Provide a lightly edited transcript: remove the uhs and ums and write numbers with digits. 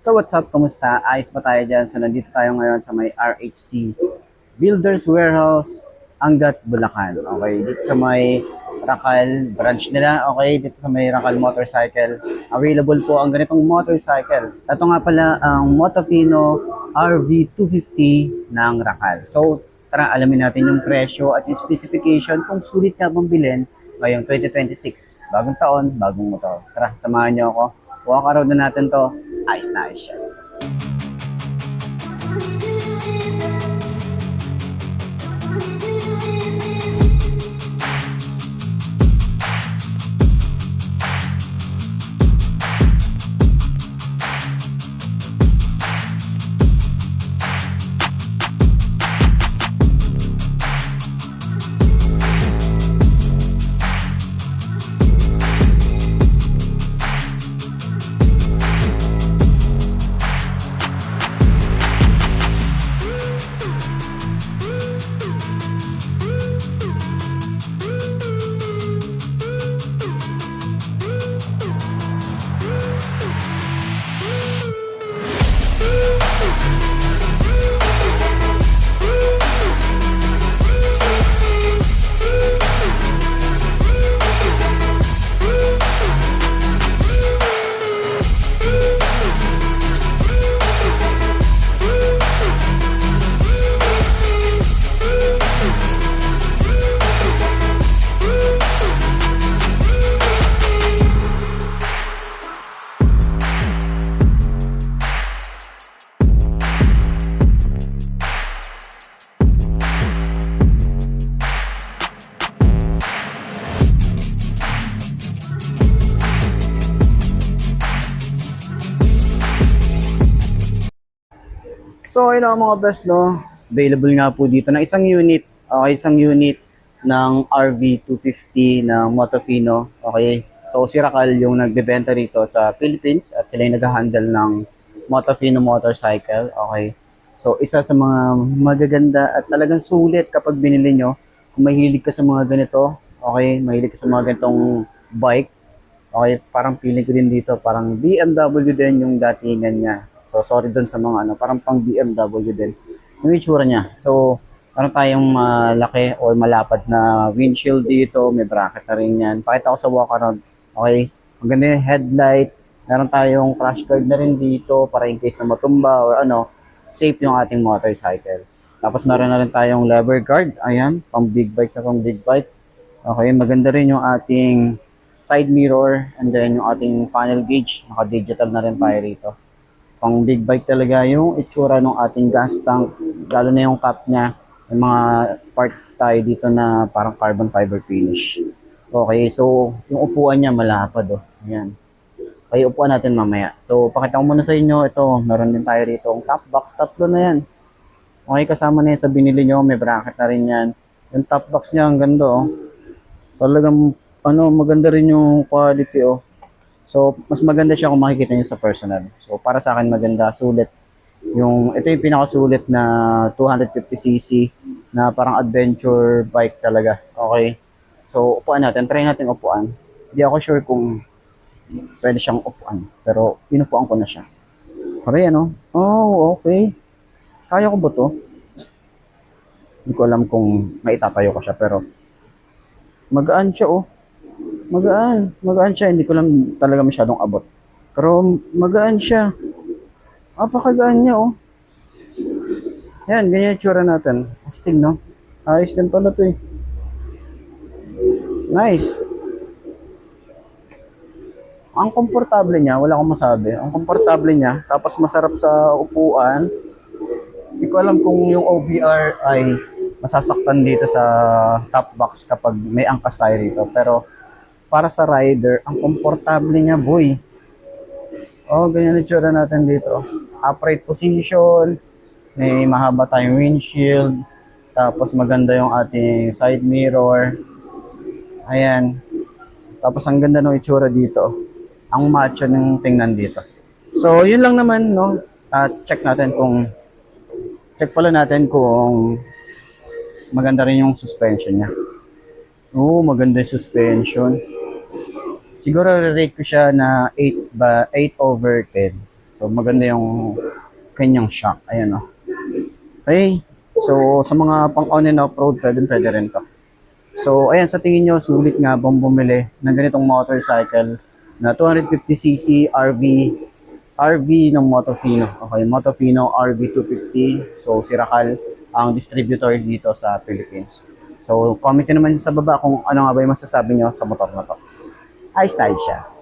So what's up? Kumusta? Ayos ba tayo dyan? So nandito tayo ngayon sa may RHC Builders Warehouse, Angat, Bulacan. Okay, dito sa may Rakal branch nila. Okay, dito sa may Rakal Motorcycle. Available po ang ganitong motorcycle. Ito nga pala ang Motofino RV250 ng Rakal. So tara, alamin natin yung presyo at yung specification kung sulit nga bang bilhin ngayong 2026. Bagong taon, bagong motor. Tara, samahan niyo ako. Walk around na natin to. Ayos na ayos siya. So ayun ang mga best, no? Available nga po dito ng isang unit. Okay, isang unit ng RV250 ng Motofino. Okay. So si Rakal yung nagbebenta rito sa Philippines at sila yung nag-handle ng Motofino motorcycle. Okay. So isa sa mga magaganda at talagang sulit kapag binili nyo. Kung mahilig ka sa mga ganito, okay, mahilig ka sa mga ganitong bike, okay, parang feeling ko din dito, parang BMW din yung datingan niya. So, sorry dun sa mga parang pang BMW din. Yung itsura niya. So, meron tayong malaki or malapad na windshield dito. May bracket na rin yan. Pakita ko sa walk around. Okay? Ang ganda yung headlight. Meron tayong crash guard na rin dito para in case na matumba or safe yung ating motorcycle. Tapos meron na rin tayong lever guard. Ayan, pang big bike na pang big bike. Okay, maganda rin yung ating side mirror and then yung ating panel gauge. Naka-digital na rin tayo rito. Pang big bike talaga yung itsura ng ating gas tank, lalo na yung cap niya, may mga part tayo dito na parang carbon fiber finish. Okay, so yung upuan niya malapad, oh. Ayan. Okay, upuan natin mamaya. So pakita ko muna sa inyo, ito, meron din tayo rito ang top box, tatlo na yan. Okay, kasama na yan sa binili nyo, may bracket na rin yan. Yung top box niya, ang ganda, oh. Talagang, maganda rin yung quality, oh. So, mas maganda siya kung makikita niyo sa personal. So, para sa akin maganda, sulit. Ito yung pinakasulit na 250cc na parang adventure bike talaga. Okay. So, upuan natin. Try natin upuan. Hindi ako sure kung pwede siyang upuan. Pero, pinupuan ko na siya. Pare, ano? Oh, okay. Kaya ko ba to? Hindi ko alam kung maitatayo ko siya, pero magaan siya, oh. Magaan siya, hindi ko lang talaga masyadong abot. Pero magaan siya. Napakagaan niya, oh. Yan, ganyan yung tsura natin. Astig, no? Ayos din pala to, eh. Nice. Ang komportable niya, wala akong masabi. Ang komportable niya, tapos masarap sa upuan. Hindi ko alam kung yung OBR ay masasaktan dito sa top box kapag may angkas tayo dito. Pero para sa rider, ang komportable niya, boy. Oh, ganyan yung tsura natin dito. Upright position, may mahaba tayong windshield, tapos maganda yung ating side mirror. Ayan. Tapos ang ganda ng itsura dito. Ang macho ng tingnan dito. So, yun lang naman, no? Check pala natin kung maganda rin yung suspension niya. Oo, maganda yung suspension. Siguro rate ko siya na 8/10. So So, maganda yung kanyang shock. Ayan, oh. Okay. So, sa mga pang-on and off-road, pwede rin to. So, ayan, sa tingin nyo, sulit nga bang bumili ng ganitong motorcycle na 250cc RV ng Motofino. Okay, Motofino RV250. So, si Rakal ang distributor dito sa Philippines. So, comment nyo naman sa baba kung ano nga ba yung masasabi nyo sa motor na to. High style siya.